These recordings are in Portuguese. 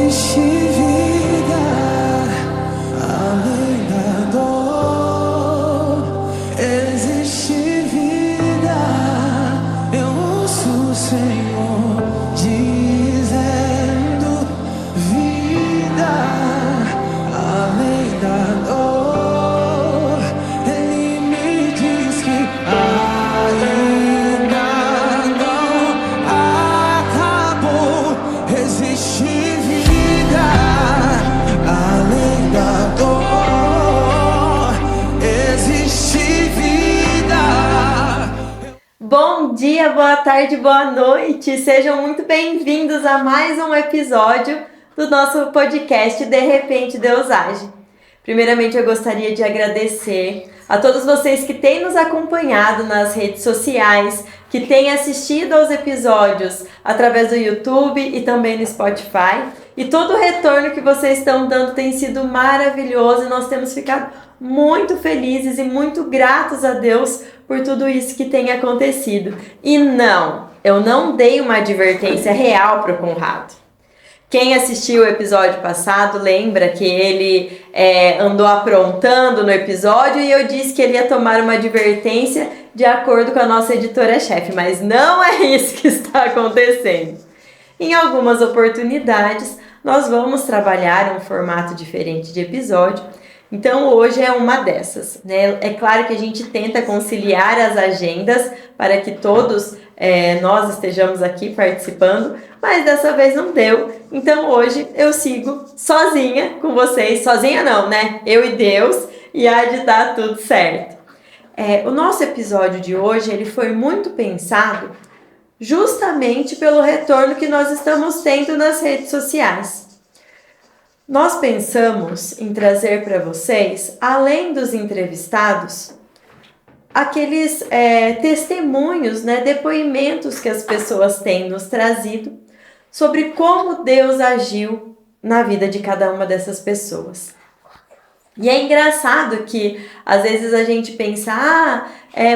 existe vida além da dor. Existe vida. Eu ouço o Senhor dizendo: vida além da dor. Ele me diz que ainda não acabou. Existe vida além da dor. Existe vida. Bom dia, boa tarde, boa noite. Sejam muito bem-vindos a mais um episódio do nosso podcast De Repente Deus Age. Primeiramente, eu gostaria de agradecer a todos vocês que têm nos acompanhado nas redes sociais, que têm assistido aos episódios através do YouTube e também no Spotify. E todo o retorno que vocês estão dando tem sido maravilhoso e nós temos ficado muito felizes e muito gratos a Deus por tudo isso que tem acontecido. E não, eu não dei uma advertência real para o Conrado. Quem assistiu o episódio passado lembra que ele andou aprontando no episódio e eu disse que ele ia tomar uma advertência de acordo com a nossa editora-chefe, mas não é isso que está acontecendo. Em algumas oportunidades, nós vamos trabalhar um formato diferente de episódio, então hoje é uma dessas, né? É claro que a gente tenta conciliar as agendas para que todos nós estejamos aqui participando, mas dessa vez não deu, então hoje eu sigo sozinha com vocês, sozinha não, né? Eu e Deus, e há de dar tudo certo. O nosso episódio de hoje ele foi muito pensado justamente pelo retorno que nós estamos tendo nas redes sociais. Nós pensamos em trazer para vocês, além dos entrevistados, aqueles testemunhos, né, depoimentos que as pessoas têm nos trazido sobre como Deus agiu na vida de cada uma dessas pessoas. E é engraçado que às vezes a gente pensa,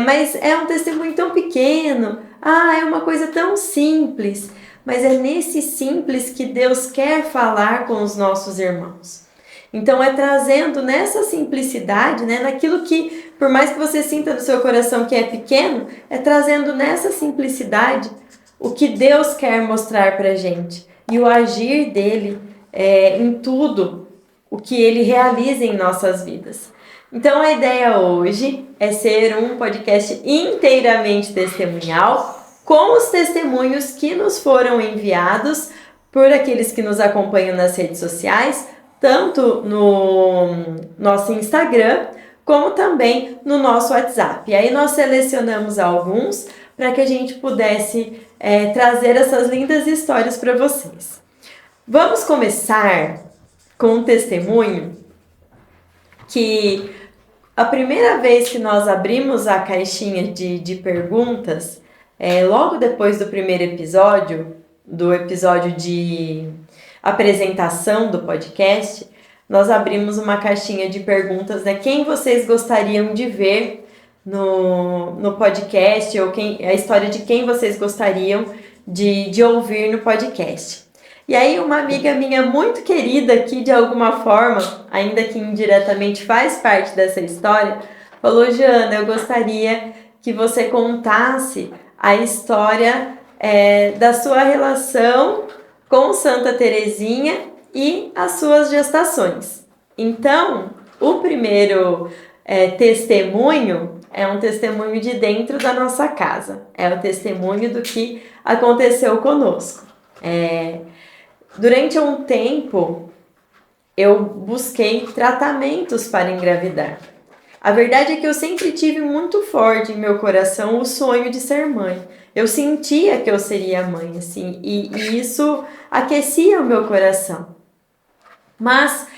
mas é um testemunho tão pequeno, é uma coisa tão simples, mas é nesse simples que Deus quer falar com os nossos irmãos. Então é trazendo nessa simplicidade, né, naquilo que, por mais que você sinta no seu coração que é pequeno, é trazendo nessa simplicidade o que Deus quer mostrar pra gente e o agir dele em tudo o que ele realiza em nossas vidas. Então a ideia hoje é ser um podcast inteiramente testemunhal, com os testemunhos que nos foram enviados por aqueles que nos acompanham nas redes sociais, tanto no nosso Instagram, como também no nosso WhatsApp. E aí nós selecionamos alguns para que a gente pudesse trazer essas lindas histórias para vocês. Vamos começar com um testemunho que a primeira vez que nós abrimos a caixinha de perguntas, logo depois do primeiro episódio, do episódio de apresentação do podcast, nós abrimos uma caixinha de perguntas, né? Quem vocês gostariam de ver no podcast, ou a história de quem vocês gostariam de ouvir no podcast. E aí uma amiga minha muito querida que de alguma forma, ainda que indiretamente faz parte dessa história, falou: Jana, eu gostaria que você contasse a história da sua relação com Santa Teresinha e as suas gestações. Então, o primeiro testemunho é um testemunho de dentro da nossa casa. É o testemunho do que aconteceu conosco. Durante um tempo, eu busquei tratamentos para engravidar. A verdade é que eu sempre tive muito forte em meu coração o sonho de ser mãe. Eu sentia que eu seria mãe, assim, e isso aquecia o meu coração. Mas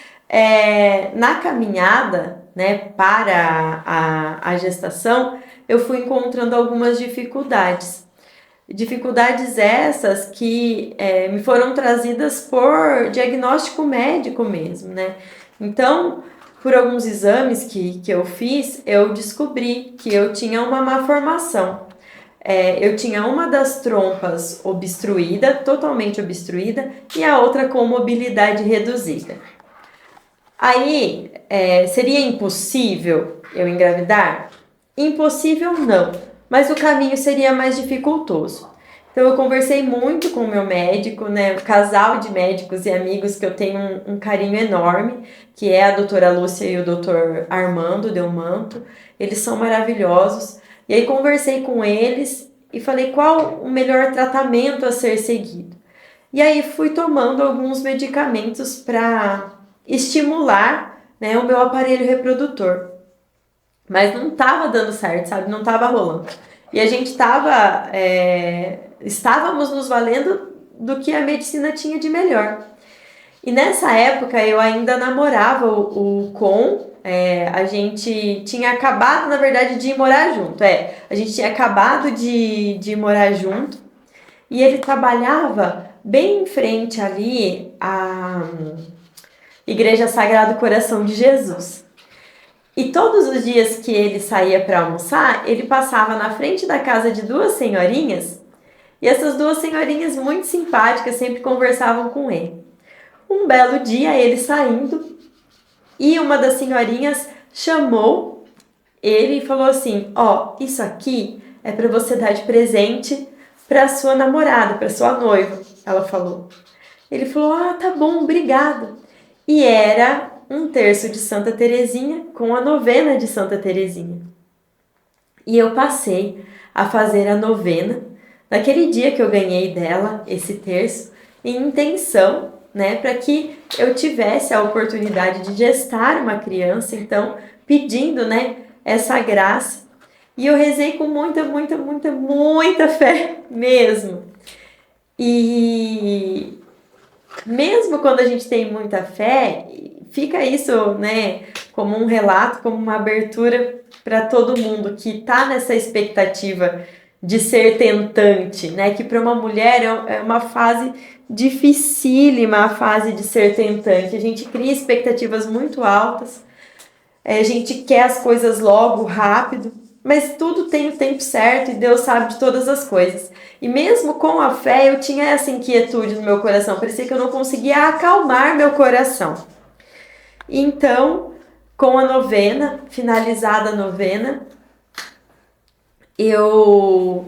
na caminhada, né, para a gestação, eu fui encontrando algumas dificuldades. Dificuldades essas que me foram trazidas por diagnóstico médico mesmo, né? Então, por alguns exames que eu fiz, eu descobri que eu tinha uma má formação. eu tinha uma das trompas obstruída, totalmente obstruída, e a outra com mobilidade reduzida. Aí, seria impossível eu engravidar? Impossível não, mas o caminho seria mais dificultoso. Então eu conversei muito com o meu médico, né, o casal de médicos e amigos que eu tenho um carinho enorme, que é a doutora Lúcia e o doutor Armando Delmanto. Eles são maravilhosos. E aí conversei com eles e falei qual o melhor tratamento a ser seguido. E aí fui tomando alguns medicamentos para estimular, né, o meu aparelho reprodutor. Mas não estava dando certo, sabe? Não estava rolando. E a gente estávamos nos valendo do que a medicina tinha de melhor. E nessa época eu ainda namorava o Com, a gente tinha acabado, na verdade, de morar junto. A gente tinha acabado de morar junto e ele trabalhava bem em frente ali à Igreja Sagrado Coração de Jesus. E todos os dias que ele saía para almoçar, ele passava na frente da casa de duas senhorinhas, e essas duas senhorinhas muito simpáticas sempre conversavam com ele. Um belo dia, ele saindo, e uma das senhorinhas chamou ele e falou assim: isso aqui é para você dar de presente para sua namorada, para sua noiva, ela falou. Ele falou: tá bom, obrigado. E era um terço de Santa Teresinha com a novena de Santa Teresinha. E eu passei a fazer a novena naquele dia que eu ganhei dela esse terço, em intenção, né, para que eu tivesse a oportunidade de gestar uma criança, então pedindo, né, essa graça. E eu rezei com muita, muita, muita, muita fé mesmo. E mesmo quando a gente tem muita fé, fica isso, né, como um relato, como uma abertura para todo mundo que está nessa expectativa de ser tentante, né, que para uma mulher é uma fase dificílima, a fase de ser tentante. A gente cria expectativas muito altas, a gente quer as coisas logo, rápido, mas tudo tem o tempo certo e Deus sabe de todas as coisas. E mesmo com a fé, eu tinha essa inquietude no meu coração, parecia que eu não conseguia acalmar meu coração. Então, com a novena, finalizada a novena, eu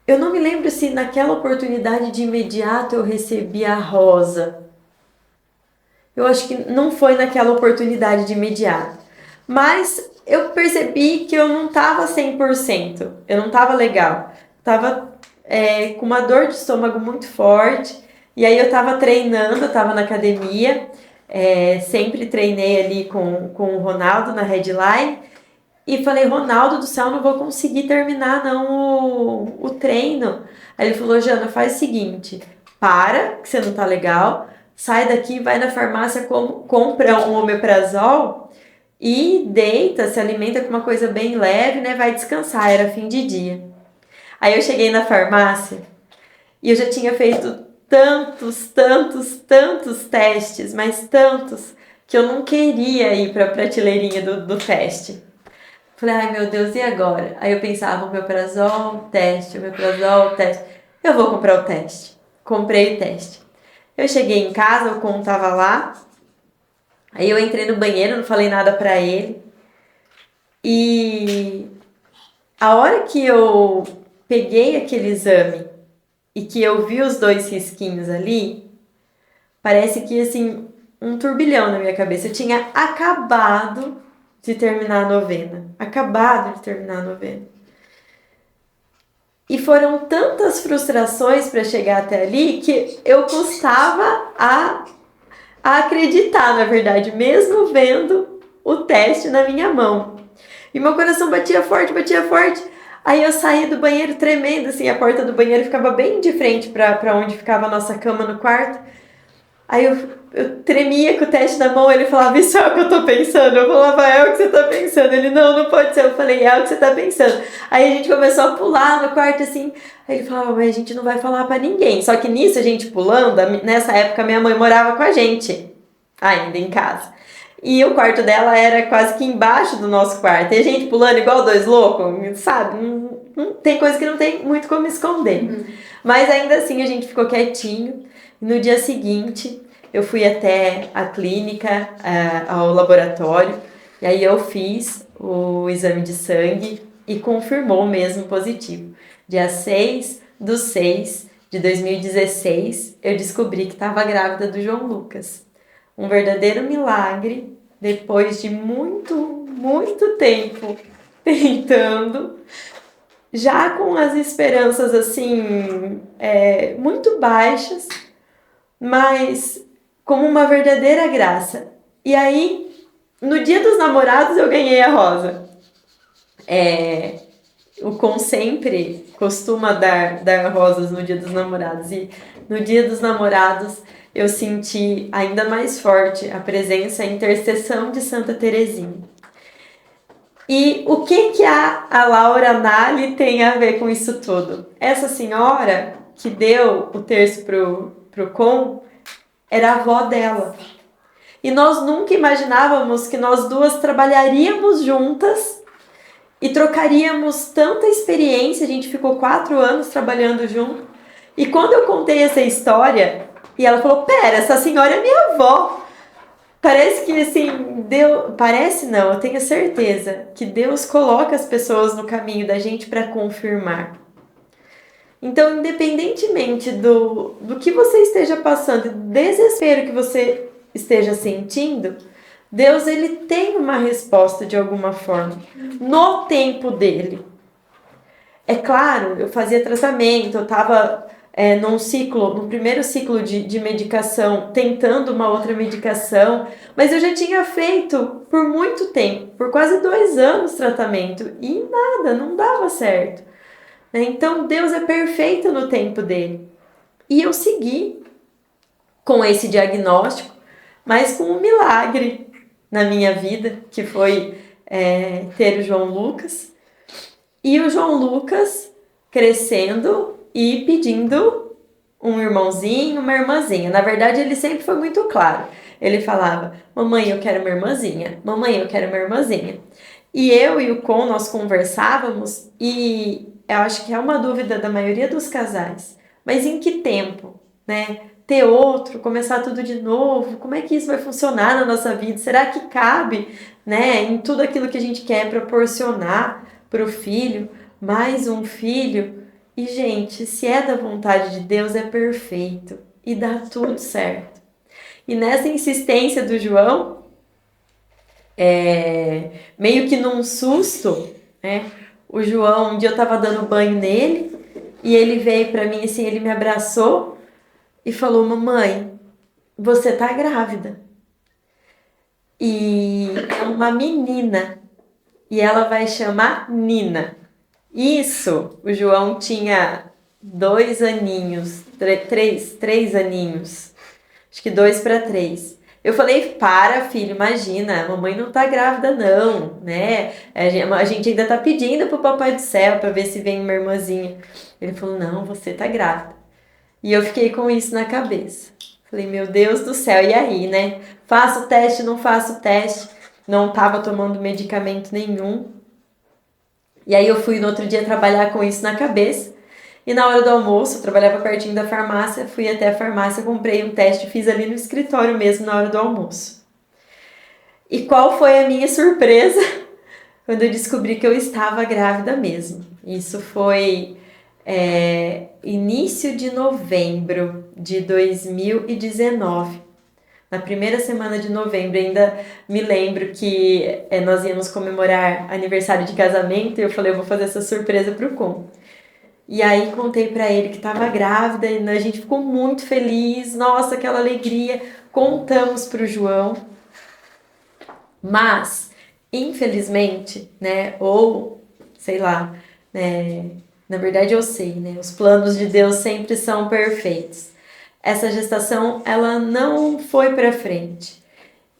não me lembro se naquela oportunidade de imediato eu recebi a rosa. Eu acho que não foi naquela oportunidade de imediato. Mas eu percebi que eu não estava 100%, eu não estava legal. Estava com uma dor de estômago muito forte, e aí eu estava treinando, eu estava na academia, sempre treinei ali com o Ronaldo na headline, e falei: Ronaldo do céu, não vou conseguir terminar não o treino. Aí ele falou: Jana, faz o seguinte, para, que você não tá legal, sai daqui, vai na farmácia, compra um omeprazol e deita, se alimenta com uma coisa bem leve, né? Vai descansar, era fim de dia. Aí eu cheguei na farmácia e eu já tinha feito tantos testes, mas tantos, que eu não queria ir para a prateleirinha do teste. Falei: ai meu Deus, e agora? Aí eu pensava: omeprazol, teste, eu vou comprar o teste. Comprei o teste. Eu cheguei em casa, o Com tava lá, aí eu entrei no banheiro, não falei nada pra ele, e a hora que eu peguei aquele exame e que eu vi os 2 risquinhos ali, parece que assim, um turbilhão na minha cabeça. Eu tinha acabado de terminar a novena. E foram tantas frustrações para chegar até ali que eu custava a acreditar, na verdade, mesmo vendo o teste na minha mão. E meu coração batia forte. Aí eu saí do banheiro tremendo, assim, a porta do banheiro ficava bem de frente para onde ficava a nossa cama no quarto. Aí eu tremia com o teste na mão, ele falava: isso é o que eu tô pensando. Eu falava: é o que você tá pensando. Ele: não pode ser. Eu falei: é o que você tá pensando. Aí a gente começou a pular no quarto, assim. Aí ele falava: mas a gente não vai falar pra ninguém. Só que nisso, a gente pulando, nessa época minha mãe morava com a gente, ainda em casa. E o quarto dela era quase que embaixo do nosso quarto. E a gente pulando igual dois loucos, sabe? Não tem coisa que não tem muito como esconder. Mas ainda assim a gente ficou quietinho. No dia seguinte, eu fui até a clínica, ao laboratório. E aí eu fiz o exame de sangue e confirmou mesmo positivo. Dia 6/6/2016, eu descobri que estava grávida do João Lucas. Um verdadeiro milagre, depois de muito, muito tempo tentando, já com as esperanças assim, muito baixas, mas como uma verdadeira graça. E aí, no dia dos namorados, eu ganhei a Rosa. O Com sempre costuma dar rosas no dia dos namorados. E no dia dos namorados eu senti ainda mais forte a presença e a intercessão de Santa Teresinha. E o que a Laura Nali tem a ver com isso tudo? Essa senhora que deu o terço pro Com era a avó dela. E nós nunca imaginávamos que nós duas trabalharíamos juntas e trocaríamos tanta experiência. A gente ficou 4 anos trabalhando junto. E quando eu contei essa história, e ela falou, pera, essa senhora é minha avó. Parece que assim, parece não, eu tenho certeza que Deus coloca as pessoas no caminho da gente para confirmar. Então, independentemente do que você esteja passando, do desespero que você esteja sentindo, Deus ele tem uma resposta de alguma forma, no tempo dele. É claro, eu fazia tratamento, eu estava no primeiro ciclo de medicação, tentando uma outra medicação, mas eu já tinha feito por muito tempo, por quase 2 anos tratamento, e nada, não dava certo. Então Deus é perfeito no tempo dele. E eu segui com esse diagnóstico, mas com um milagre na minha vida, que foi ter o João Lucas. E o João Lucas crescendo e pedindo um irmãozinho, uma irmãzinha. Na verdade, ele sempre foi muito claro. Ele falava, mamãe, eu quero uma irmãzinha. Mamãe, eu quero uma irmãzinha. E eu e o Com, nós conversávamos e eu acho que é uma dúvida da maioria dos casais. Mas em que tempo, né? Ter outro, começar tudo de novo, como é que isso vai funcionar na nossa vida? Será que cabe, né, em tudo aquilo que a gente quer proporcionar para o filho, mais um filho? E, gente, se é da vontade de Deus, é perfeito e dá tudo certo. E nessa insistência do João, meio que num susto, né, o João, um dia eu tava dando banho nele e ele veio para mim assim, ele me abraçou e falou, mamãe, você tá grávida. E é uma menina. E ela vai chamar Nina. Isso, o João tinha 2 aninhos, 3 aninhos. Acho que 2 para 3. Eu falei, para filho, imagina, a mamãe não tá grávida não, né? A gente ainda tá pedindo pro Papai do Céu para ver se vem uma irmãzinha. Ele falou, não, você tá grávida. E eu fiquei com isso na cabeça. Falei, meu Deus do céu, e aí, né? Faço o teste, não faço o teste. Não estava tomando medicamento nenhum. E aí eu fui no outro dia trabalhar com isso na cabeça. E na hora do almoço, eu trabalhava pertinho da farmácia, fui até a farmácia, comprei um teste, fiz ali no escritório mesmo na hora do almoço. E qual foi a minha surpresa quando eu descobri que eu estava grávida mesmo? Isso foi início de novembro de 2019. Na primeira semana de novembro, ainda me lembro que nós íamos comemorar aniversário de casamento e eu falei, eu vou fazer essa surpresa pro Com. E aí contei pra ele que estava grávida e a gente ficou muito feliz, nossa, aquela alegria. Contamos pro João, mas, infelizmente, né, ou sei lá, na verdade eu sei, né, os planos de Deus sempre são perfeitos. Essa gestação, ela não foi para frente.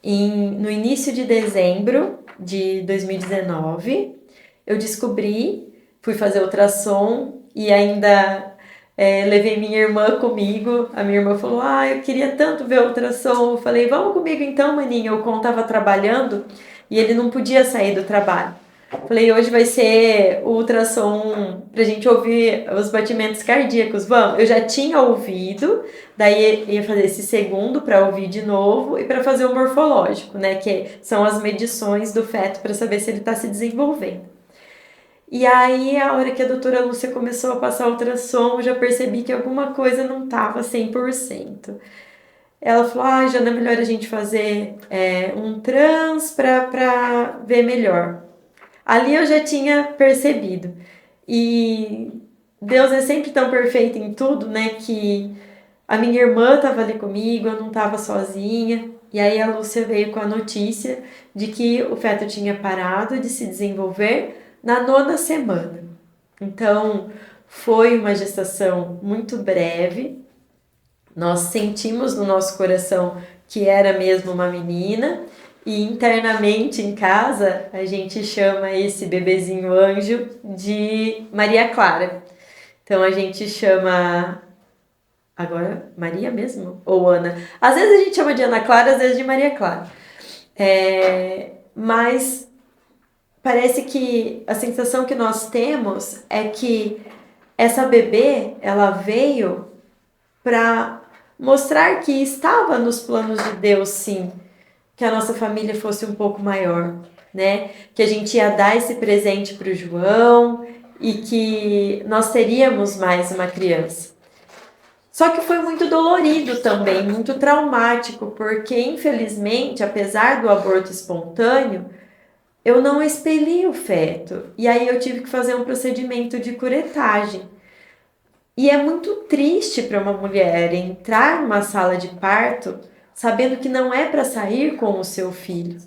No início de dezembro de 2019, eu descobri, fui fazer ultrassom e ainda levei minha irmã comigo. A minha irmã falou, eu queria tanto ver o ultrassom. Eu falei, vamos comigo então, maninha. O Con tava trabalhando e ele não podia sair do trabalho. Falei, hoje vai ser o ultrassom pra gente ouvir os batimentos cardíacos. Vamos, eu já tinha ouvido, daí ia fazer esse segundo para ouvir de novo e para fazer o morfológico, né? Que são as medições do feto para saber se ele está se desenvolvendo. E aí, a hora que a doutora Lúcia começou a passar o ultrassom, eu já percebi que alguma coisa não estava 100%. Ela falou, Jana, é melhor a gente fazer um trans para ver melhor. Ali eu já tinha percebido. E Deus é sempre tão perfeito em tudo, né? Que a minha irmã estava ali comigo, eu não estava sozinha. E aí a Lúcia veio com a notícia de que o feto tinha parado de se desenvolver na 9ª semana. Então, foi uma gestação muito breve. Nós sentimos no nosso coração que era mesmo uma menina. E internamente em casa, a gente chama esse bebezinho anjo de Maria Clara. Então, a gente chama... Agora, Maria mesmo? Ou Ana? Às vezes a gente chama de Ana Clara, às vezes de Maria Clara. Mas parece que a sensação que nós temos é que essa bebê, ela veio para mostrar que estava nos planos de Deus, sim, que a nossa família fosse um pouco maior, né? Que a gente ia dar esse presente para o João e que nós teríamos mais uma criança. Só que foi muito dolorido também, muito traumático, porque infelizmente, apesar do aborto espontâneo, eu não expeli o feto. E aí eu tive que fazer um procedimento de curetagem. E é muito triste para uma mulher entrar numa sala de parto sabendo que não é para sair com o seu filho.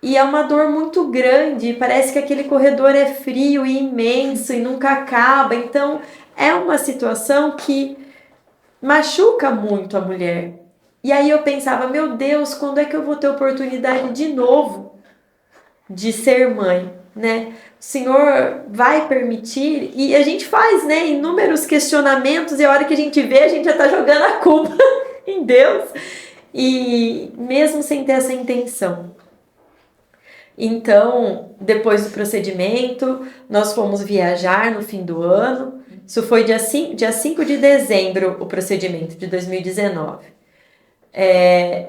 E é uma dor muito grande, parece que aquele corredor é frio e imenso e nunca acaba. Então, é uma situação que machuca muito a mulher. E aí eu pensava, meu Deus, quando é que eu vou ter oportunidade de novo de ser mãe, né? O Senhor vai permitir? E a gente faz, né, inúmeros questionamentos e a hora que a gente vê, a gente já tá jogando a culpa em Deus. E mesmo sem ter essa intenção. Então, depois do procedimento, nós fomos viajar no fim do ano. Isso foi dia 5 de dezembro, o procedimento de 2019.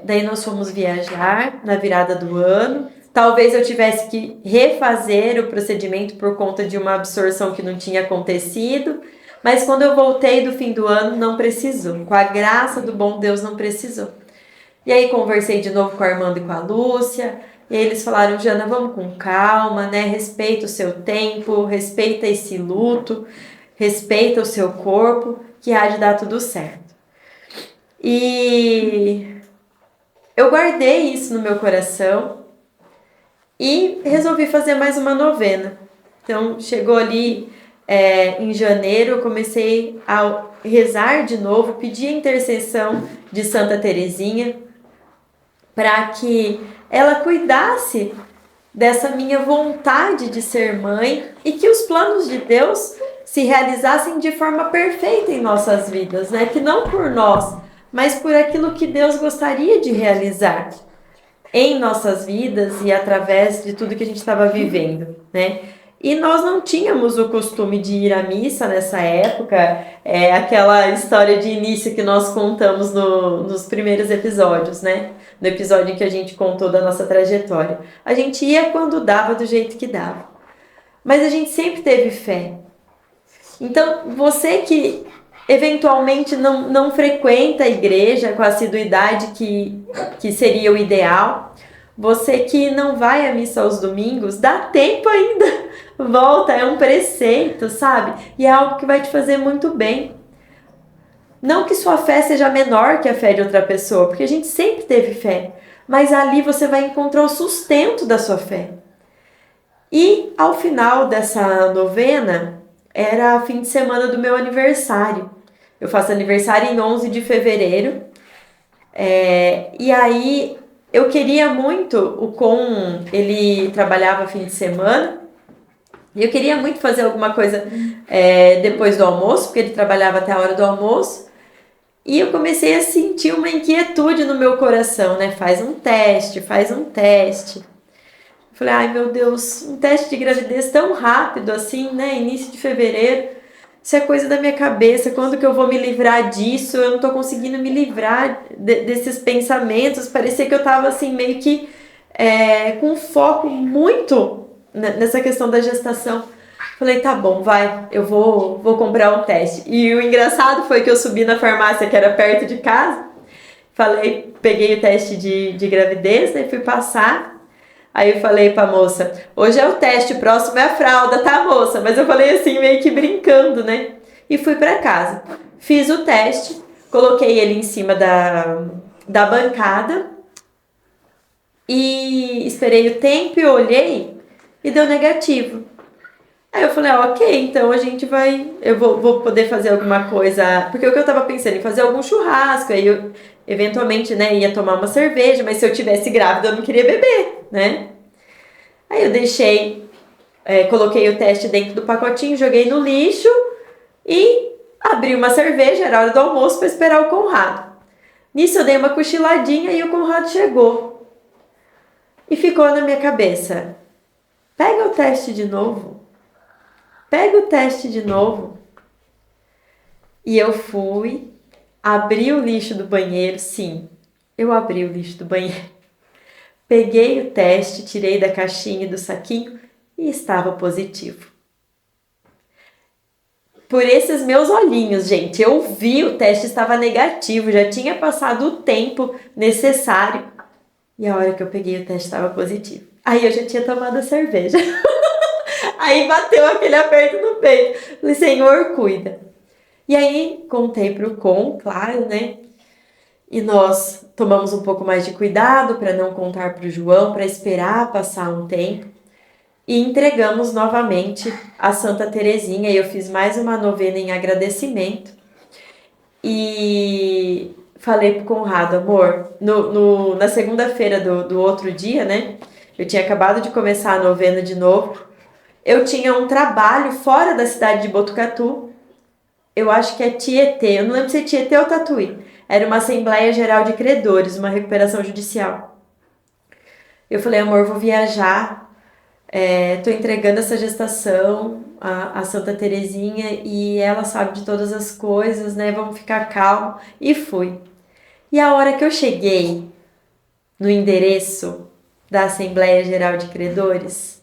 Daí nós fomos viajar na virada do ano. Talvez eu tivesse que refazer o procedimento por conta de uma absorção que não tinha acontecido. Mas quando eu voltei do fim do ano, não precisou. Com a graça do bom Deus, não precisou. E aí conversei de novo com a Armando e com a Lúcia. E aí eles falaram, Jana, vamos com calma, né? Respeita o seu tempo, respeita esse luto, respeita o seu corpo, que há de dar tudo certo. E eu guardei isso no meu coração e resolvi fazer mais uma novena. Então, chegou ali em janeiro, eu comecei a rezar de novo, pedir a intercessão de Santa Teresinha para que ela cuidasse dessa minha vontade de ser mãe e que os planos de Deus se realizassem de forma perfeita em nossas vidas, né? Que não por nós, mas por aquilo que Deus gostaria de realizar em nossas vidas e através de tudo que a gente estava vivendo, né? E nós não tínhamos o costume de ir à missa nessa época, aquela história de início que nós contamos nos primeiros episódios, né? No episódio em que a gente contou da nossa trajetória. A gente ia quando dava, do jeito que dava. Mas a gente sempre teve fé. Então, você que eventualmente não frequenta a igreja com a assiduidade que seria o ideal, você que não vai à missa aos domingos, dá tempo ainda. Volta, é um preceito, sabe? E é algo que vai te fazer muito bem. Não que sua fé seja menor que a fé de outra pessoa, porque a gente sempre teve fé. Mas ali você vai encontrar o sustento da sua fé. E ao final dessa novena, era fim de semana do meu aniversário. Eu faço aniversário em 11 de fevereiro. E aí eu queria muito, ele trabalhava fim de semana, E eu queria muito fazer alguma coisa depois do almoço, porque ele trabalhava até a hora do almoço. E eu comecei a sentir uma inquietude no meu coração, né? Faz um teste, faz um teste. Falei, ai meu Deus, um teste de gravidez tão rápido assim, né? Início de fevereiro. Isso é coisa da minha cabeça, quando que eu vou me livrar disso? Eu não tô conseguindo me livrar desses pensamentos. Parecia que eu tava assim, meio que com foco muito nessa questão da gestação. Falei, tá bom, vai, eu vou comprar um teste. E o engraçado foi que eu subi na farmácia que era perto de casa. Falei, peguei o teste de gravidez, né? Fui passar. Aí eu falei pra moça, hoje é o teste, o próximo é a fralda, tá, moça? Mas eu falei assim, meio que brincando, né? E fui pra casa. Fiz o teste, coloquei ele em cima da bancada e esperei o tempo e olhei e deu negativo. Aí eu falei, ok, então a gente vai... Eu vou poder fazer alguma coisa... Porque o que eu tava pensando em fazer algum churrasco, aí eu eventualmente, né, ia tomar uma cerveja, mas se eu tivesse grávida eu não queria beber, né? Aí eu deixei, coloquei o teste dentro do pacotinho, joguei no lixo e abri uma cerveja, era hora do almoço, para esperar o Conrado. Nisso eu dei uma cochiladinha e o Conrado chegou. E ficou na minha cabeça, pega o teste de novo. Pega o teste de novo. E eu fui, abri o lixo do banheiro, sim, eu abri o lixo do banheiro. Peguei o teste, tirei da caixinha e do saquinho e estava positivo. Por esses meus olhinhos, gente, eu vi o teste estava negativo, já tinha passado o tempo necessário. E a hora que eu peguei o teste estava positivo. Aí eu já tinha tomado a cerveja. Aí bateu aquele aperto no peito. Falei, Senhor, cuida. E aí contei pro claro, né? E nós tomamos um pouco mais de cuidado para não contar pro João, para esperar passar um tempo. E entregamos novamente a Santa Terezinha. E eu fiz mais uma novena em agradecimento. E falei pro Conrado, amor, na segunda-feira do outro dia, né? Eu tinha acabado de começar a novena de novo. Eu tinha um trabalho fora da cidade de Botucatu. Eu acho que é Tietê. Eu não lembro se é Tietê ou Tatuí. Era uma Assembleia Geral de Credores, uma recuperação judicial. Eu falei, amor, vou viajar. Tô entregando essa gestação a Santa Terezinha e ela sabe de todas as coisas, né? Vamos ficar calmo. E fui. E a hora que eu cheguei no endereço da Assembleia Geral de Credores,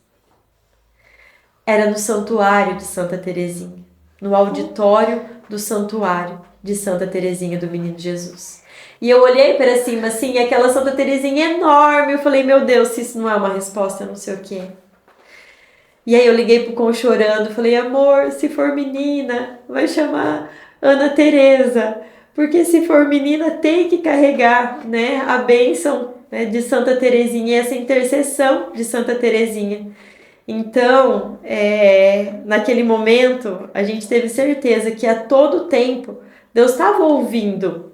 era no santuário de Santa Terezinha, no auditório do santuário de Santa Terezinha do Menino Jesus. E eu olhei para cima assim, aquela Santa Terezinha enorme, eu falei, meu Deus, se isso não é uma resposta, eu não sei o que é. E aí eu liguei pro chorando, falei, amor, se for menina, vai chamar Ana Teresa, porque se for menina tem que carregar, né, a bênção, né, de Santa Terezinha e essa intercessão de Santa Terezinha. Então, naquele momento, a gente teve certeza que a todo tempo Deus estava ouvindo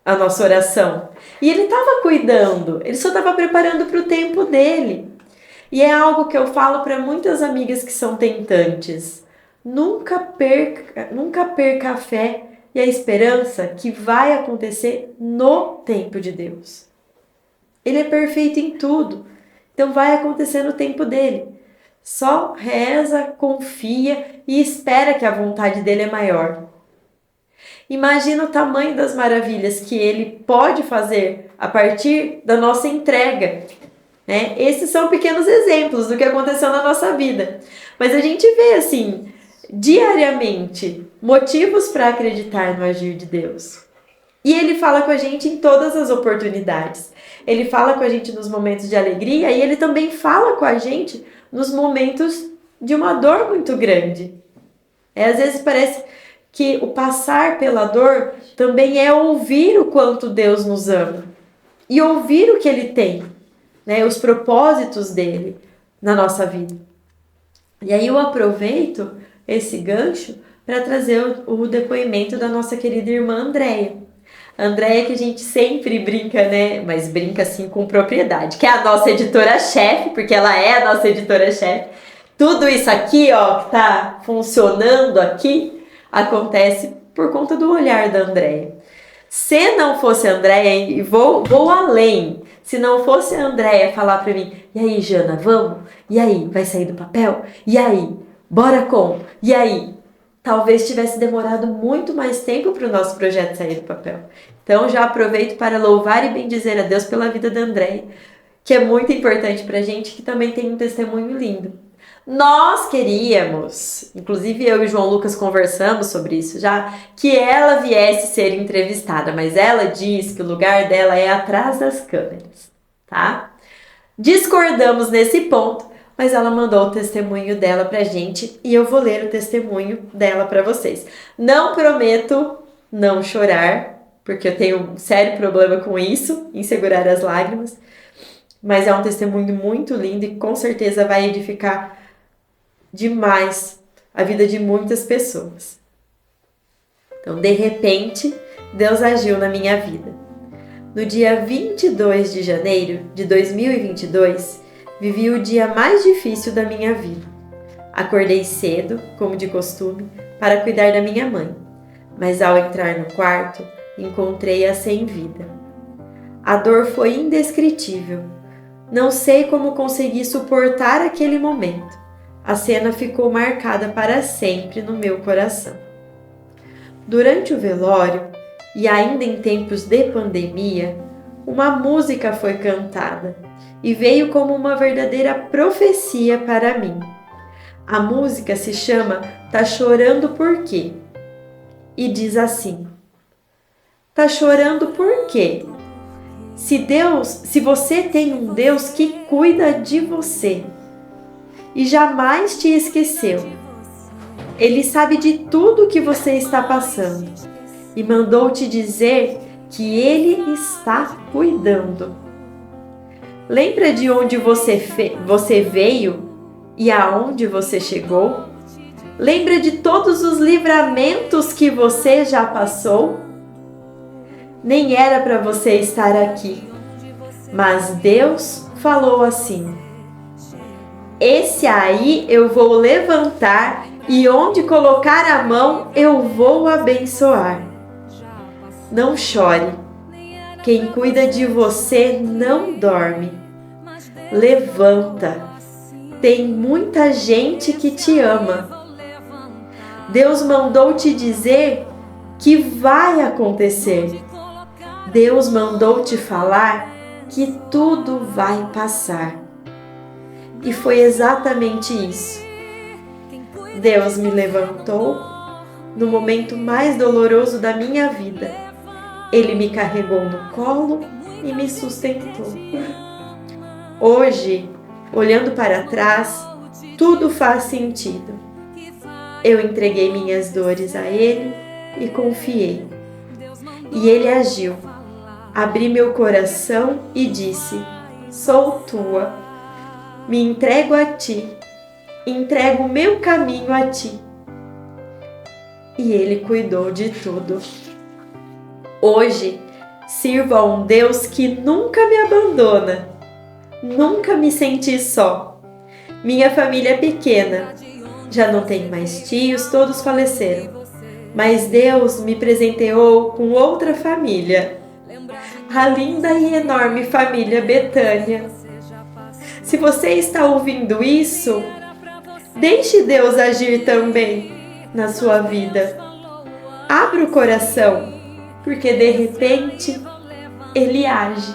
a nossa oração. E Ele estava cuidando, Ele só estava preparando para o tempo dele. E é algo que eu falo para muitas amigas que são tentantes. Nunca perca a fé e a esperança que vai acontecer no tempo de Deus. Ele é perfeito em tudo, então vai acontecer no tempo dele. Só reza, confia e espera que a vontade dele é maior. Imagina o tamanho das maravilhas que ele pode fazer a partir da nossa entrega. Né? Esses são pequenos exemplos do que aconteceu na nossa vida. Mas a gente vê assim, diariamente, motivos para acreditar no agir de Deus. E ele fala com a gente em todas as oportunidades. Ele fala com a gente nos momentos de alegria e ele também fala com a gente nos momentos de uma dor muito grande. Às vezes parece que o passar pela dor também é ouvir o quanto Deus nos ama e ouvir o que Ele tem, né, os propósitos dele na nossa vida. E aí eu aproveito esse gancho para trazer o depoimento da nossa querida irmã Andréia. Andréia, que a gente sempre brinca, né? Mas brinca assim com propriedade, que é a nossa editora-chefe, porque ela é a nossa editora-chefe. tudo isso aqui, ó, que tá funcionando aqui, acontece por conta do olhar da Andréia. Se não fosse a Andréia, e vou além, se não fosse a Andréia falar pra mim, e aí, Jana, vamos? E aí, vai sair do papel? E aí, bora com? E aí? Talvez tivesse demorado muito mais tempo para o nosso projeto sair do papel. Então, já aproveito para louvar e bendizer a Deus pela vida da Andréia, que é muito importante pra gente, que também tem um testemunho lindo. Nós queríamos, inclusive eu e João Lucas conversamos sobre isso já, que ela viesse ser entrevistada, mas ela diz que o lugar dela é atrás das câmeras, tá? Discordamos nesse ponto, mas ela mandou o testemunho dela pra gente e eu vou ler o testemunho dela pra vocês. Não prometo não chorar, porque eu tenho um sério problema com isso, em segurar as lágrimas, mas é um testemunho muito lindo e com certeza vai edificar demais a vida de muitas pessoas. Então, de repente, Deus agiu na minha vida. No dia 22 de janeiro de 2022, vivi o dia mais difícil da minha vida. Acordei cedo, como de costume, para cuidar da minha mãe, mas ao entrar no quarto, encontrei-a sem vida. A dor foi indescritível. Não sei como consegui suportar aquele momento. A cena ficou marcada para sempre no meu coração. Durante o velório, e ainda em tempos de pandemia, uma música foi cantada e veio como uma verdadeira profecia para mim. A música se chama Tá Chorando Por Quê? E diz assim: Tá chorando por quê? Se você tem um Deus que cuida de você e jamais te esqueceu, Ele sabe de tudo que você está passando e mandou te dizer que Ele está cuidando. Lembra de onde você veio e aonde você chegou? Lembra de todos os livramentos que você já passou? Nem era para você estar aqui, mas Deus falou assim: esse aí eu vou levantar e onde colocar a mão eu vou abençoar. Não chore, quem cuida de você não dorme. Levanta, tem muita gente que te ama. Deus mandou te dizer que vai acontecer. Deus mandou te falar que tudo vai passar. E foi exatamente isso. Deus me levantou no momento mais doloroso da minha vida. Ele me carregou no colo e me sustentou. Hoje, olhando para trás, tudo faz sentido. Eu entreguei minhas dores a Ele e confiei. E Ele agiu. Abri meu coração e disse: sou tua. Me entrego a ti. Entrego o meu caminho a ti. E Ele cuidou de tudo. Hoje, sirvo a um Deus que nunca me abandona. Nunca me senti só. Minha família é pequena. Já não tenho mais tios, todos faleceram. Mas Deus me presenteou com outra família. A linda e enorme família Betânia. Se você está ouvindo isso, deixe Deus agir também na sua vida. Abra o coração, porque de repente Ele age.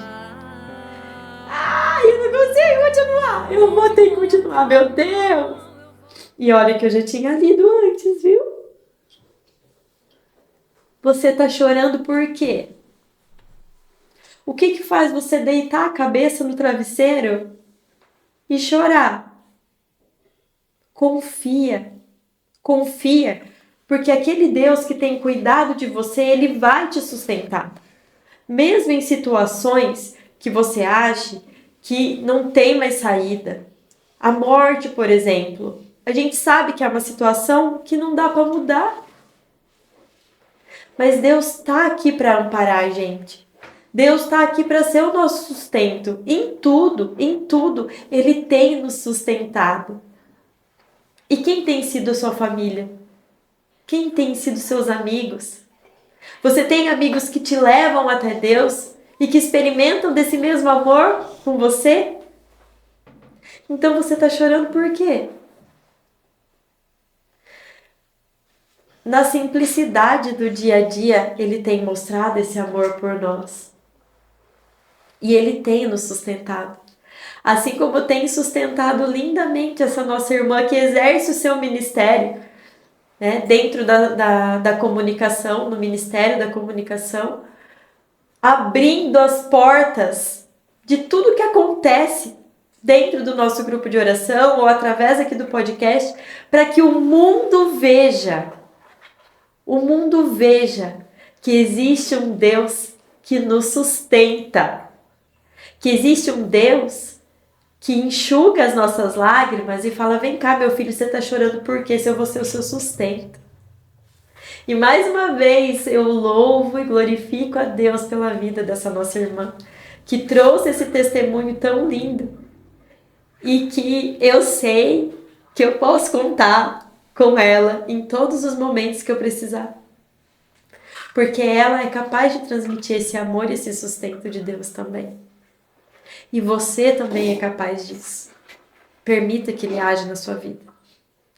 Eu não consigo continuar. Eu vou ter que continuar, meu Deus. E olha que eu já tinha lido antes, viu? Você tá chorando por quê? O que faz você deitar a cabeça no travesseiro e chorar? Confia. Confia, porque aquele Deus que tem cuidado de você, Ele vai te sustentar. Mesmo em situações que você ache que não tem mais saída. A morte, por exemplo. A gente sabe que é uma situação que não dá para mudar. Mas Deus está aqui para amparar a gente. Deus está aqui para ser o nosso sustento. Em tudo, Ele tem nos sustentado. E quem tem sido a sua família? Quem tem sido seus amigos? Você tem amigos que te levam até Deus e que experimentam desse mesmo amor com você? Então você está chorando por quê? Na simplicidade do dia a dia, Ele tem mostrado esse amor por nós. E Ele tem nos sustentado. Assim como tem sustentado lindamente essa nossa irmã que exerce o seu ministério, né, dentro da comunicação, no Ministério da Comunicação, abrindo as portas de tudo que acontece dentro do nosso grupo de oração ou através aqui do podcast, para que o mundo veja que existe um Deus que nos sustenta, que existe um Deus que enxuga as nossas lágrimas e fala: vem cá, meu filho, você está chorando por quê? Se eu vou ser o seu sustento. E mais uma vez eu louvo e glorifico a Deus pela vida dessa nossa irmã, que trouxe esse testemunho tão lindo e que eu sei que eu posso contar com ela em todos os momentos que eu precisar. Porque ela é capaz de transmitir esse amor e esse sustento de Deus também. E você também é capaz disso. Permita que Ele age na sua vida.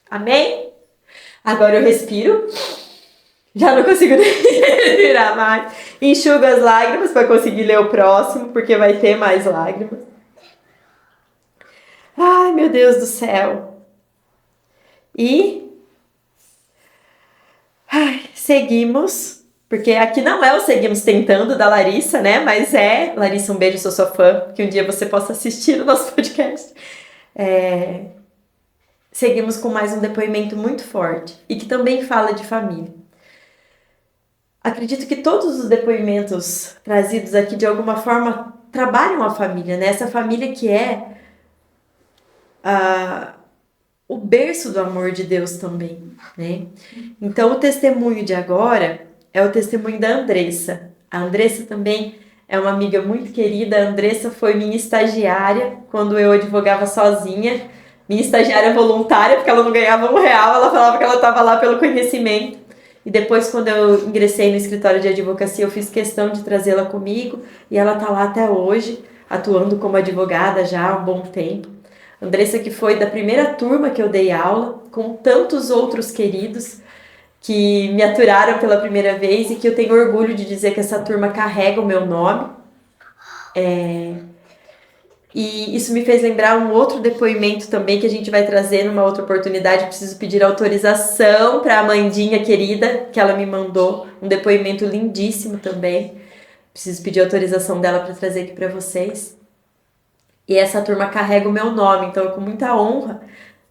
Amém? Agora eu respiro. Já não consigo respirar mais. Enxugo as lágrimas para conseguir ler o próximo, porque vai ter mais lágrimas. Ai, meu Deus do céu. E seguimos, porque aqui não é o Seguimos Tentando da Larissa, né? Mas é, Larissa, um beijo, sou sua fã, que um dia você possa assistir o nosso podcast. Seguimos com mais um depoimento muito forte e que também fala de família. Acredito que todos os depoimentos trazidos aqui, de alguma forma, trabalham a família, né? Essa família que é o berço do amor de Deus também, né? Então, o testemunho de agora é o testemunho da Andressa. A Andressa também é uma amiga muito querida. A Andressa foi minha estagiária quando eu advogava sozinha. Minha estagiária voluntária, porque ela não ganhava R$1, ela falava que ela estava lá pelo conhecimento. E depois, quando eu ingressei no escritório de advocacia, eu fiz questão de trazê-la comigo. E ela está lá até hoje, atuando como advogada já há um bom tempo. Andressa, que foi da primeira turma que eu dei aula, com tantos outros queridos que me aturaram pela primeira vez e que eu tenho orgulho de dizer que essa turma carrega o meu nome. E isso me fez lembrar um outro depoimento também que a gente vai trazer numa outra oportunidade. Preciso pedir autorização para a Amandinha querida, que ela me mandou um depoimento lindíssimo também. Preciso pedir autorização dela para trazer aqui para vocês. E essa turma carrega o meu nome, então com muita honra,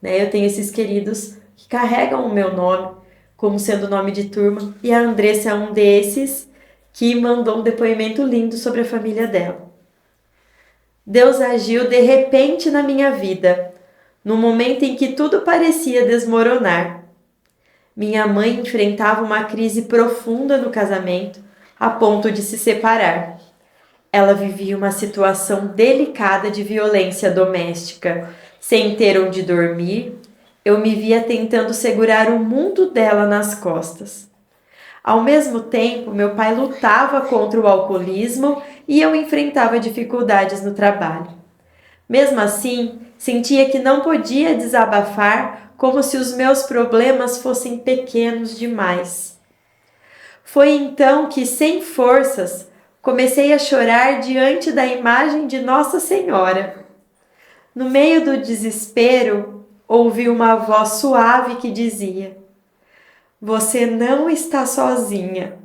né, eu tenho esses queridos que carregam o meu nome como sendo nome de turma. E a Andressa é um desses que mandou um depoimento lindo sobre a família dela. Deus agiu de repente na minha vida, no momento em que tudo parecia desmoronar. Minha mãe enfrentava uma crise profunda no casamento, a ponto de se separar. Ela vivia uma situação delicada de violência doméstica. Sem ter onde dormir, eu me via tentando segurar o mundo dela nas costas. Ao mesmo tempo, meu pai lutava contra o alcoolismo e eu enfrentava dificuldades no trabalho. Mesmo assim, sentia que não podia desabafar, como se os meus problemas fossem pequenos demais. Foi então que, sem forças, comecei a chorar diante da imagem de Nossa Senhora. No meio do desespero, ouvi uma voz suave que dizia: "Você não está sozinha.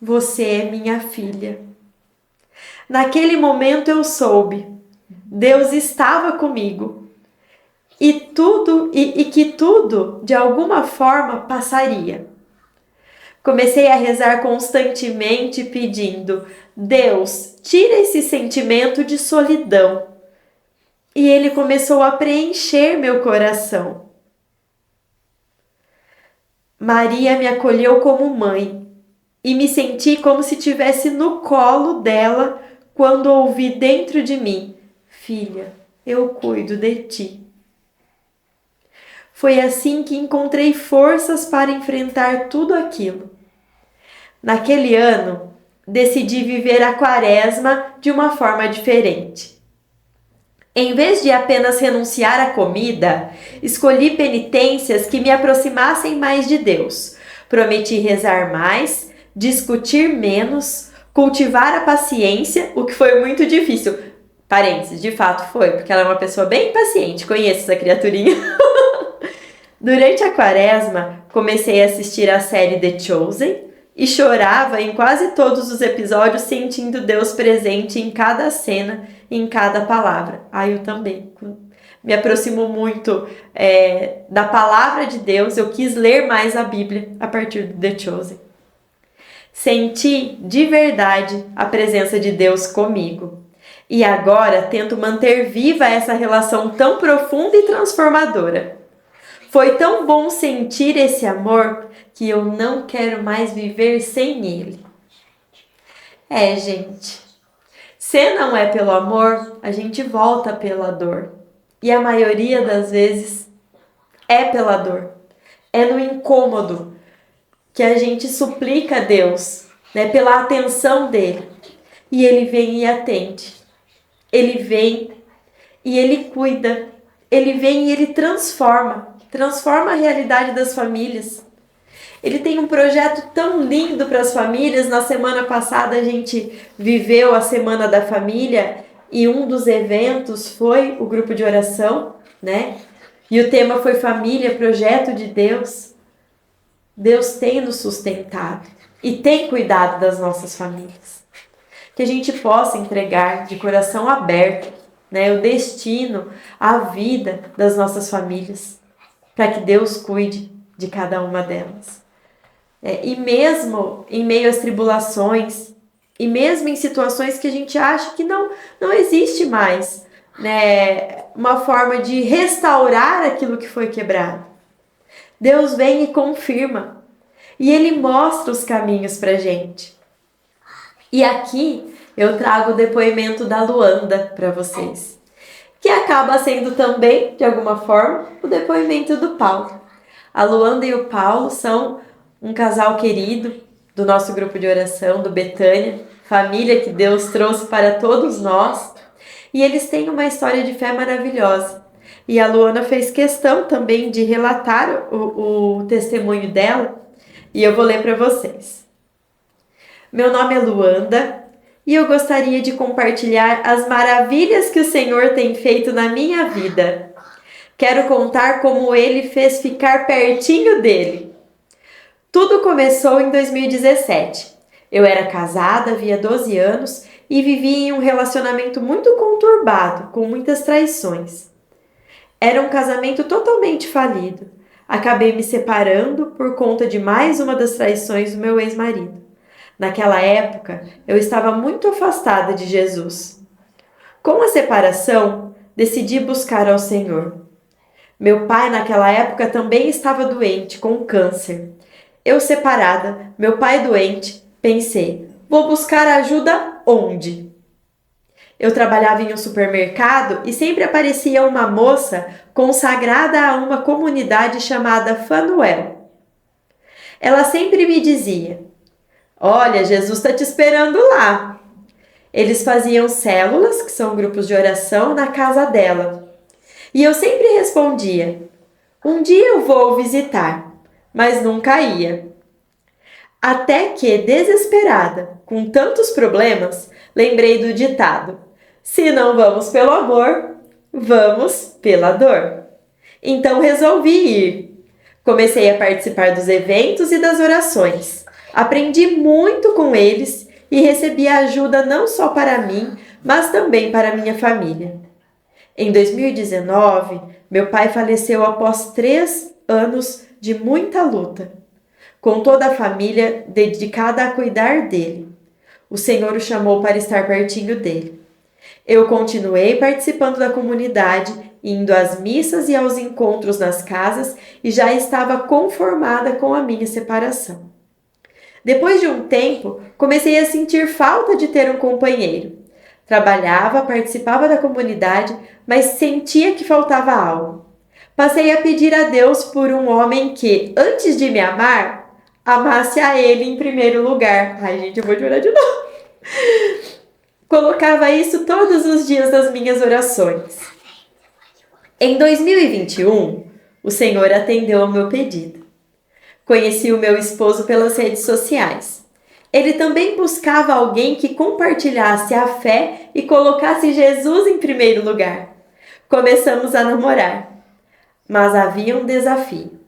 Você é minha filha." Naquele momento eu soube, Deus estava comigo e que tudo, de alguma forma, passaria. Comecei a rezar constantemente pedindo: Deus, tira esse sentimento de solidão. E Ele começou a preencher meu coração. Maria me acolheu como mãe e me senti como se estivesse no colo dela quando ouvi dentro de mim: "Filha, eu cuido de ti." Foi assim que encontrei forças para enfrentar tudo aquilo. Naquele ano, decidi viver a quaresma de uma forma diferente. Em vez de apenas renunciar à comida, escolhi penitências que me aproximassem mais de Deus. Prometi rezar mais, discutir menos, cultivar a paciência, o que foi muito difícil. Parênteses, de fato foi, porque ela é uma pessoa bem paciente, conheço essa criaturinha. Durante a quaresma, comecei a assistir a série The Chosen e chorava em quase todos os episódios, sentindo Deus presente em cada cena, em cada palavra. Eu também me aproximo muito da palavra de Deus, eu quis ler mais a Bíblia a partir do The Chosen. Senti de verdade a presença de Deus comigo. E agora tento manter viva essa relação tão profunda e transformadora. Foi tão bom sentir esse amor que eu não quero mais viver sem ele. Gente, se não é pelo amor, a gente volta pela dor. E a maioria das vezes é pela dor. É no incômodo que a gente suplica a Deus, né, pela atenção dele. E ele vem e atende. Ele vem e ele cuida. Ele vem e ele transforma a realidade das famílias. Ele tem um projeto tão lindo para as famílias. Na semana passada a gente viveu a Semana da Família e um dos eventos foi o grupo de oração, né? E o tema foi Família, Projeto de Deus. Deus tem nos sustentado e tem cuidado das nossas famílias. Que a gente possa entregar de coração aberto, né, o destino, a vida das nossas famílias, para que Deus cuide de cada uma delas. E mesmo em meio às tribulações, e mesmo em situações que a gente acha que não existe mais, né, uma forma de restaurar aquilo que foi quebrado, Deus vem e confirma. E Ele mostra os caminhos para a gente. E aqui eu trago o depoimento da Luanda para vocês, que acaba sendo também, de alguma forma, o depoimento do Paulo. A Luanda e o Paulo são um casal querido do nosso grupo de oração, do Betânia, família que Deus trouxe para todos nós. E eles têm uma história de fé maravilhosa. E a Luana fez questão também de relatar o testemunho dela. E eu vou ler para vocês. Meu nome é Luanda e eu gostaria de compartilhar as maravilhas que o Senhor tem feito na minha vida. Quero contar como Ele fez ficar pertinho dele. Tudo começou em 2017. Eu era casada havia 12 anos e vivia em um relacionamento muito conturbado, com muitas traições. Era um casamento totalmente falido. Acabei me separando por conta de mais uma das traições do meu ex-marido. Naquela época, eu estava muito afastada de Jesus. Com a separação, decidi buscar ao Senhor. Meu pai, naquela época, também estava doente, com câncer. Eu separada, meu pai doente, pensei, vou buscar ajuda onde? Eu trabalhava em um supermercado e sempre aparecia uma moça consagrada a uma comunidade chamada Fanuel. Ela sempre me dizia, olha, Jesus está te esperando lá. Eles faziam células, que são grupos de oração, na casa dela. E eu sempre respondia, um dia eu vou visitar, mas nunca ia. Até que, desesperada, com tantos problemas, lembrei do ditado, se não vamos pelo amor, vamos pela dor. Então resolvi ir. Comecei a participar dos eventos e das orações. Aprendi muito com eles e recebi ajuda não só para mim, mas também para minha família. Em 2019, meu pai faleceu após 3 anos de muita luta, com toda a família dedicada a cuidar dele. O Senhor o chamou para estar pertinho dele. Eu continuei participando da comunidade, indo às missas e aos encontros nas casas e já estava conformada com a minha separação. Depois de um tempo, comecei a sentir falta de ter um companheiro. Trabalhava, participava da comunidade, mas sentia que faltava algo. Passei a pedir a Deus por um homem que, antes de me amar, amasse a ele em primeiro lugar. Ai, gente, eu vou chorar de novo. Colocava isso todos os dias nas minhas orações. Em 2021, o Senhor atendeu ao meu pedido. Conheci o meu esposo pelas redes sociais. Ele também buscava alguém que compartilhasse a fé e colocasse Jesus em primeiro lugar. Começamos a namorar, mas havia um desafio.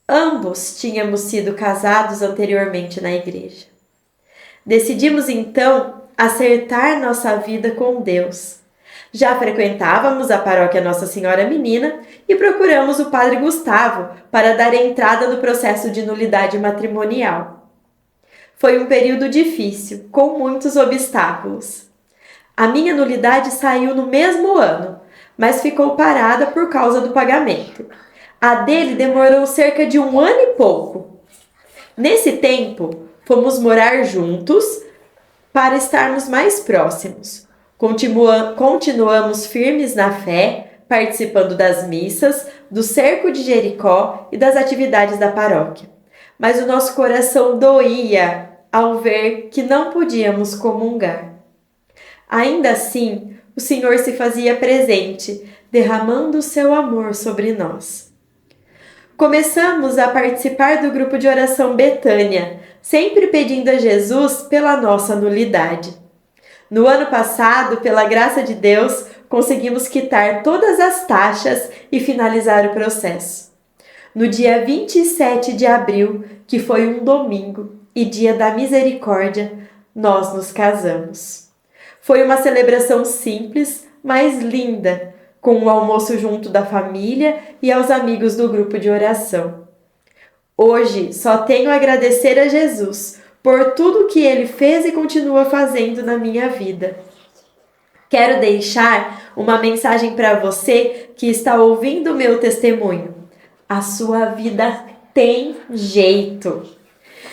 Ambos tínhamos sido casados anteriormente na igreja. Decidimos então acertar nossa vida com Deus. Já frequentávamos a paróquia Nossa Senhora Menina e procuramos o Padre Gustavo para dar entrada no processo de nulidade matrimonial. Foi um período difícil, com muitos obstáculos. A minha nulidade saiu no mesmo ano, mas ficou parada por causa do pagamento. A dele demorou cerca de 1 ano e pouco. Nesse tempo, fomos morar juntos para estarmos mais próximos. Continuamos firmes na fé, participando das missas, do cerco de Jericó e das atividades da paróquia. Mas o nosso coração doía ao ver que não podíamos comungar. Ainda assim, o Senhor se fazia presente, derramando o seu amor sobre nós. Começamos a participar do grupo de oração Betânia, sempre pedindo a Jesus pela nossa nulidade. No ano passado, pela graça de Deus, conseguimos quitar todas as taxas e finalizar o processo. No dia 27 de abril, que foi um domingo e dia da misericórdia, nós nos casamos. Foi uma celebração simples, mas linda, com um almoço junto da família e aos amigos do grupo de oração. Hoje só tenho a agradecer a Jesus por tudo que Ele fez e continua fazendo na minha vida. Quero deixar uma mensagem para você que está ouvindo o meu testemunho. A sua vida tem jeito.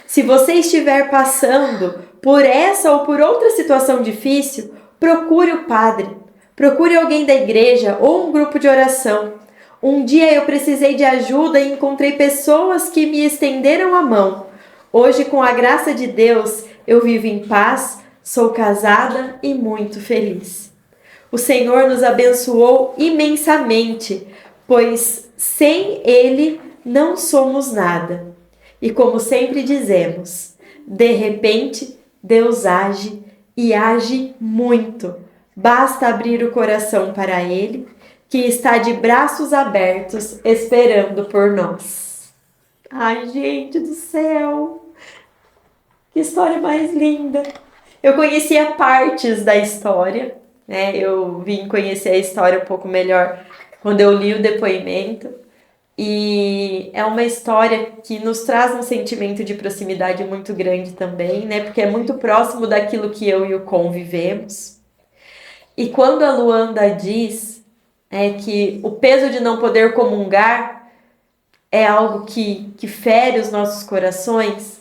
Se você estiver passando por essa ou por outra situação difícil, procure o padre, procure alguém da igreja ou um grupo de oração. Um dia eu precisei de ajuda e encontrei pessoas que me estenderam a mão. Hoje, com a graça de Deus, eu vivo em paz, sou casada e muito feliz. O Senhor nos abençoou imensamente, pois sem Ele não somos nada. E como sempre dizemos, de repente Deus age e age muito. Basta abrir o coração para Ele, que está de braços abertos esperando por nós. Ai, gente do céu! Que história mais linda! Eu conhecia partes da história, né? Eu vim conhecer a história um pouco melhor quando eu li o depoimento. E é uma história que nos traz um sentimento de proximidade muito grande também, né? Porque é muito próximo daquilo que eu e o Con vivemos. E quando a Luanda diz que o peso de não poder comungar é algo que fere os nossos corações,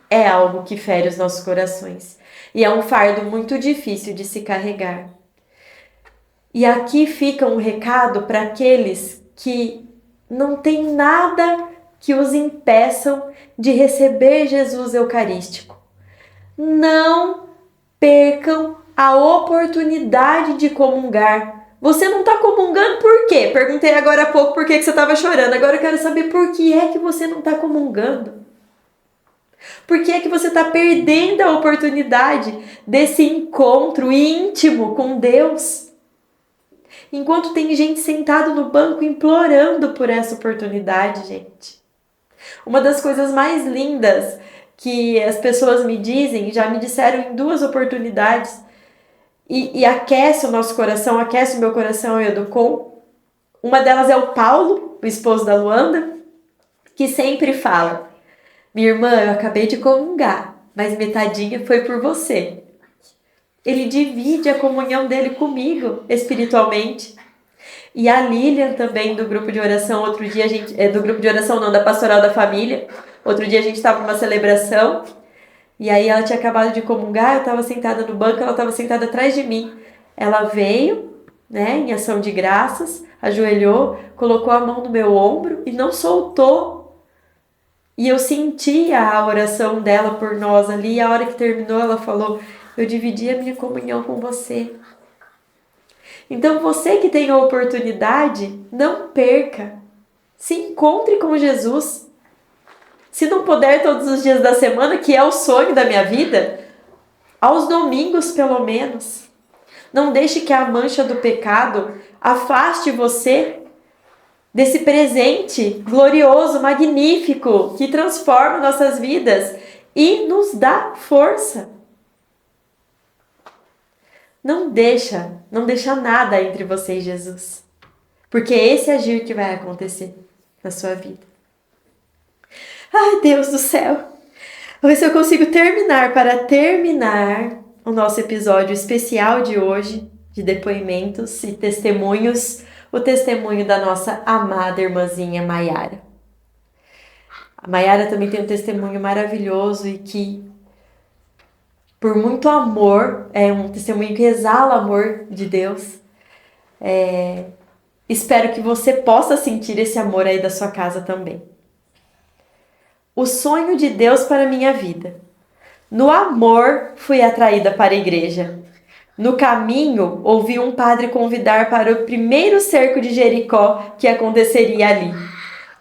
é algo que fere os nossos corações. E é um fardo muito difícil de se carregar. E aqui fica um recado para aqueles que não tem nada que os impeçam de receber Jesus Eucarístico. Não percam a oportunidade de comungar. Você não está comungando por quê? Perguntei agora há pouco por que você estava chorando. Agora eu quero saber por que é que você não está comungando. Por que é que você está perdendo a oportunidade desse encontro íntimo com Deus? Enquanto tem gente sentada no banco implorando por essa oportunidade, gente. Uma das coisas mais lindas que as pessoas me dizem, já me disseram em 2 oportunidades, e aquece o nosso coração, aquece o meu coração e o do Com. Uma delas é o Paulo, o esposo da Luanda, que sempre fala: minha irmã, eu acabei de comungar, mas metadinha foi por você. Ele divide a comunhão dele comigo, espiritualmente. E a Lilian também, do grupo de oração, outro dia a gente... do grupo de oração não, da Pastoral da Família. Outro dia a gente estava numa celebração, e aí ela tinha acabado de comungar, eu estava sentada no banco, ela estava sentada atrás de mim. Ela veio, né, em ação de graças, ajoelhou, colocou a mão no meu ombro e não soltou. E eu senti a oração dela por nós ali, e a hora que terminou ela falou: eu dividi a minha comunhão com você. Então você que tem a oportunidade, não perca. Se encontre com Jesus. Se não puder todos os dias da semana, que é o sonho da minha vida, aos domingos pelo menos. Não deixe que a mancha do pecado afaste você desse presente glorioso, magnífico, que transforma nossas vidas e nos dá força. Não deixa nada entre você e Jesus. Porque é esse agir que vai acontecer na sua vida. Ai, Deus do céu! Vou ver se eu consigo terminar o nosso episódio especial de hoje, de depoimentos e testemunhos, o testemunho da nossa amada irmãzinha Maiara. A Maiara também tem um testemunho maravilhoso e que, por muito amor, é um testemunho que exala amor de Deus. Espero que você possa sentir esse amor aí da sua casa também. O sonho de Deus para a minha vida. No amor, fui atraída para a igreja. No caminho, ouvi um padre convidar para o primeiro cerco de Jericó que aconteceria ali.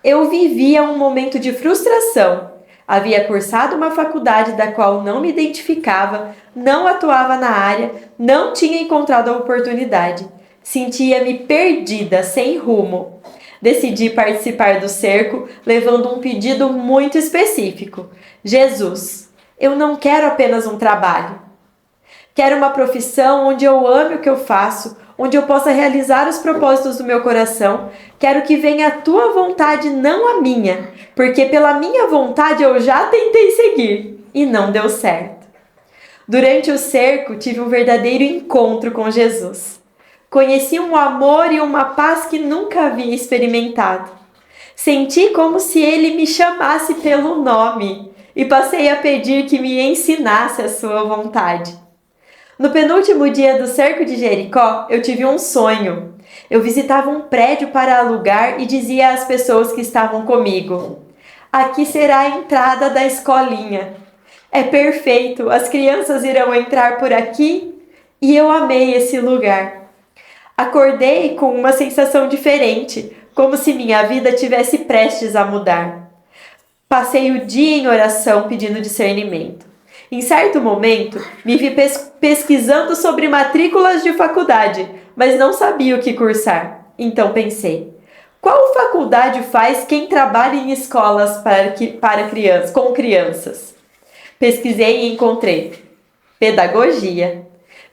Eu vivia um momento de frustração. Havia cursado uma faculdade da qual não me identificava, não atuava na área, não tinha encontrado a oportunidade. Sentia-me perdida, sem rumo. Decidi participar do cerco, levando um pedido muito específico. Jesus, eu não quero apenas um trabalho. Quero uma profissão onde eu ame o que eu faço, onde eu possa realizar os propósitos do meu coração. Quero que venha a tua vontade, não a minha, porque pela minha vontade eu já tentei seguir e não deu certo. Durante o cerco, tive um verdadeiro encontro com Jesus. Conheci um amor e uma paz que nunca havia experimentado. Senti como se ele me chamasse pelo nome e passei a pedir que me ensinasse a sua vontade. No penúltimo dia do cerco de Jericó, eu tive um sonho. Eu visitava um prédio para alugar e dizia às pessoas que estavam comigo: aqui será a entrada da escolinha. É perfeito, as crianças irão entrar por aqui. E eu amei esse lugar. Acordei com uma sensação diferente, como se minha vida tivesse prestes a mudar. Passei o dia em oração pedindo discernimento. Em certo momento, me vi pesquisando sobre matrículas de faculdade, mas não sabia o que cursar. Então pensei: qual faculdade faz quem trabalha em escolas com crianças? Pesquisei e encontrei pedagogia.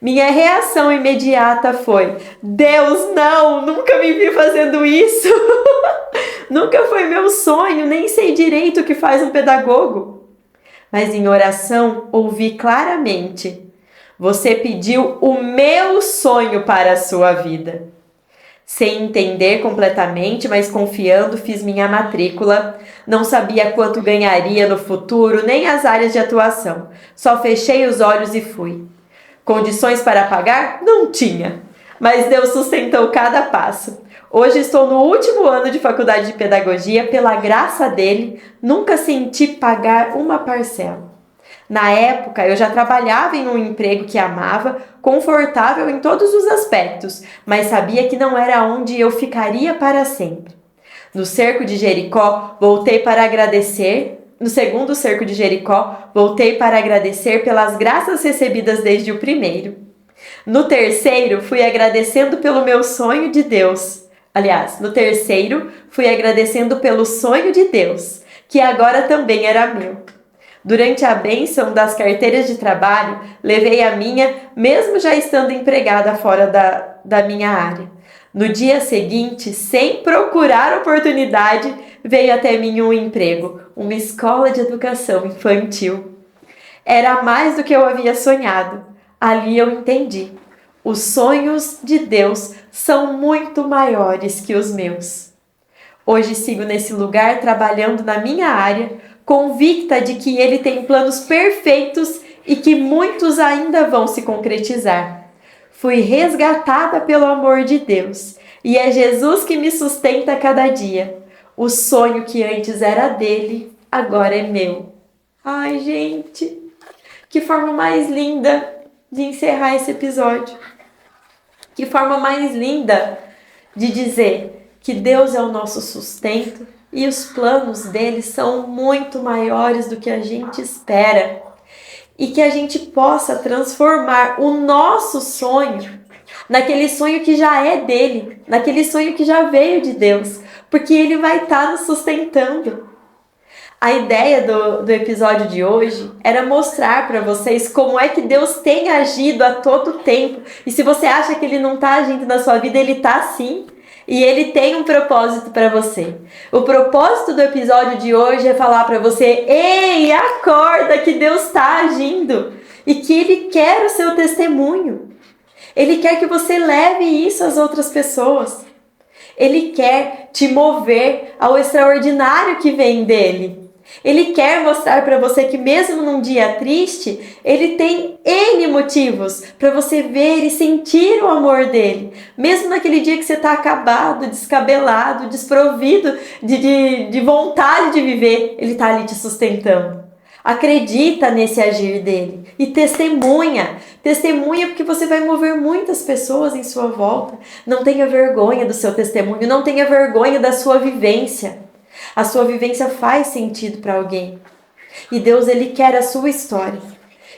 Minha reação imediata foi: Deus, não! Nunca me vi fazendo isso! Nunca foi meu sonho, nem sei direito o que faz um pedagogo. Mas em oração ouvi claramente: você pediu o meu sonho para a sua vida. Sem entender completamente, mas confiando, fiz minha matrícula. Não sabia quanto ganharia no futuro, nem as áreas de atuação. Só fechei os olhos e fui. Condições para pagar? Não tinha. Mas Deus sustentou cada passo. Hoje estou no último ano de faculdade de pedagogia. Pela graça dele, nunca senti pagar uma parcela. Na época, eu já trabalhava em um emprego que amava, confortável em todos os aspectos, mas sabia que não era onde eu ficaria para sempre. No cerco de Jericó, voltei para agradecer. No segundo cerco de Jericó, voltei para agradecer pelas graças recebidas desde o primeiro. No terceiro, fui agradecendo pelo meu sonho de Deus. Aliás, no terceiro, fui agradecendo pelo sonho de Deus, que agora também era meu. Durante a bênção das carteiras de trabalho, levei a minha, mesmo já estando empregada fora da minha área. No dia seguinte, sem procurar oportunidade, veio até mim um emprego, uma escola de educação infantil. Era mais do que eu havia sonhado. Ali eu entendi: os sonhos de Deus são muito maiores que os meus. Hoje sigo nesse lugar trabalhando na minha área, convicta de que Ele tem planos perfeitos e que muitos ainda vão se concretizar. Fui resgatada pelo amor de Deus. E é Jesus que me sustenta a cada dia. O sonho que antes era dele, agora é meu. Ai, gente, que forma mais linda de encerrar esse episódio. Que forma mais linda de dizer que Deus é o nosso sustento e os planos dele são muito maiores do que a gente espera. E que a gente possa transformar o nosso sonho naquele sonho que já é dele, naquele sonho que já veio de Deus, porque ele vai estar nos sustentando. A ideia do episódio de hoje era mostrar para vocês como é que Deus tem agido a todo tempo. E se você acha que ele não está agindo na sua vida, ele está sim. E ele tem um propósito para você. O propósito do episódio de hoje é falar para você: ei, acorda que Deus está agindo e que ele quer o seu testemunho. Ele quer que você leve isso às outras pessoas. Ele quer te mover ao extraordinário que vem dele. Ele quer mostrar para você que mesmo num dia triste, ele tem N motivos para você ver e sentir o amor dele. Mesmo naquele dia que você está acabado, descabelado, desprovido de vontade de viver, ele está ali te sustentando. Acredita nesse agir dele e testemunha. Testemunha porque você vai mover muitas pessoas em sua volta. Não tenha vergonha do seu testemunho, não tenha vergonha da sua vivência. A sua vivência faz sentido para alguém. E Deus, ele quer a sua história.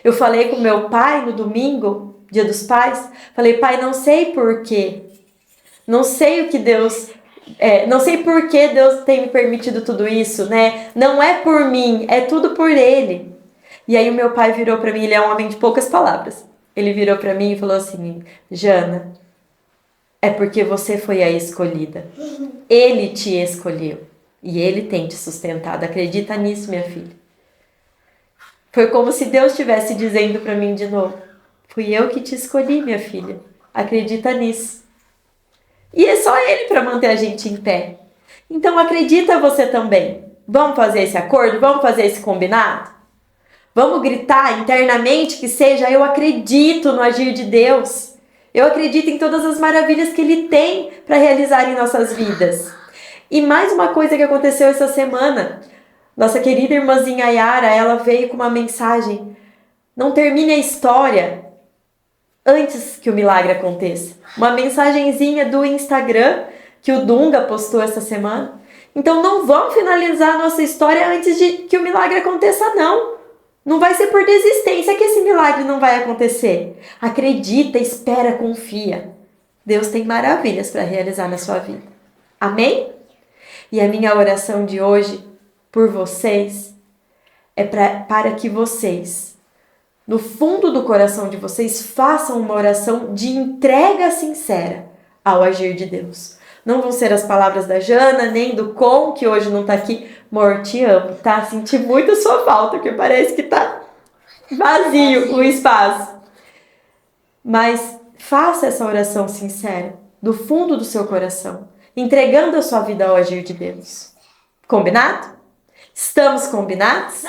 Eu falei com meu pai no domingo, dia dos pais, falei: pai, não sei porquê. Não sei o que Deus... não sei por que Deus tem me permitido tudo isso, né? Não é por mim, é tudo por ele. E aí o meu pai virou para mim, ele é um homem de poucas palavras. Ele virou para mim e falou assim: Jana, é porque você foi a escolhida. Ele te escolheu. E ele tem te sustentado. Acredita nisso, minha filha. Foi como se Deus estivesse dizendo para mim de novo: fui eu que te escolhi, minha filha. Acredita nisso. E é só ele para manter a gente em pé. Então acredita você também. Vamos fazer esse acordo? Vamos fazer esse combinado? Vamos gritar internamente que seja: eu acredito no agir de Deus. Eu acredito em todas as maravilhas que ele tem para realizar em nossas vidas. E mais uma coisa que aconteceu essa semana. Nossa querida irmãzinha Yara, ela veio com uma mensagem: não termine a história antes que o milagre aconteça. Uma mensagenzinha do Instagram que o Dunga postou essa semana. Então não vamos finalizar a nossa história antes de que o milagre aconteça, não. Não vai ser por desistência que esse milagre não vai acontecer. Acredita, espera, confia. Deus tem maravilhas para realizar na sua vida. Amém? E a minha oração de hoje por vocês é para que vocês, no fundo do coração de vocês, façam uma oração de entrega sincera ao agir de Deus. Não vão ser as palavras da Jana, nem do Com, que hoje não tá aqui. Amor, te amo, tá? Senti muito a sua falta, porque parece que tá vazio o espaço. Mas faça essa oração sincera, do fundo do seu coração, entregando a sua vida ao agir de Deus. Combinado? Estamos combinados?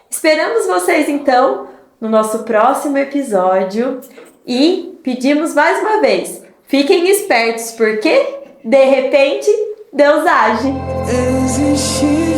Esperamos vocês, então, no nosso próximo episódio e pedimos mais uma vez: fiquem espertos, porque, de repente, Deus age. Existe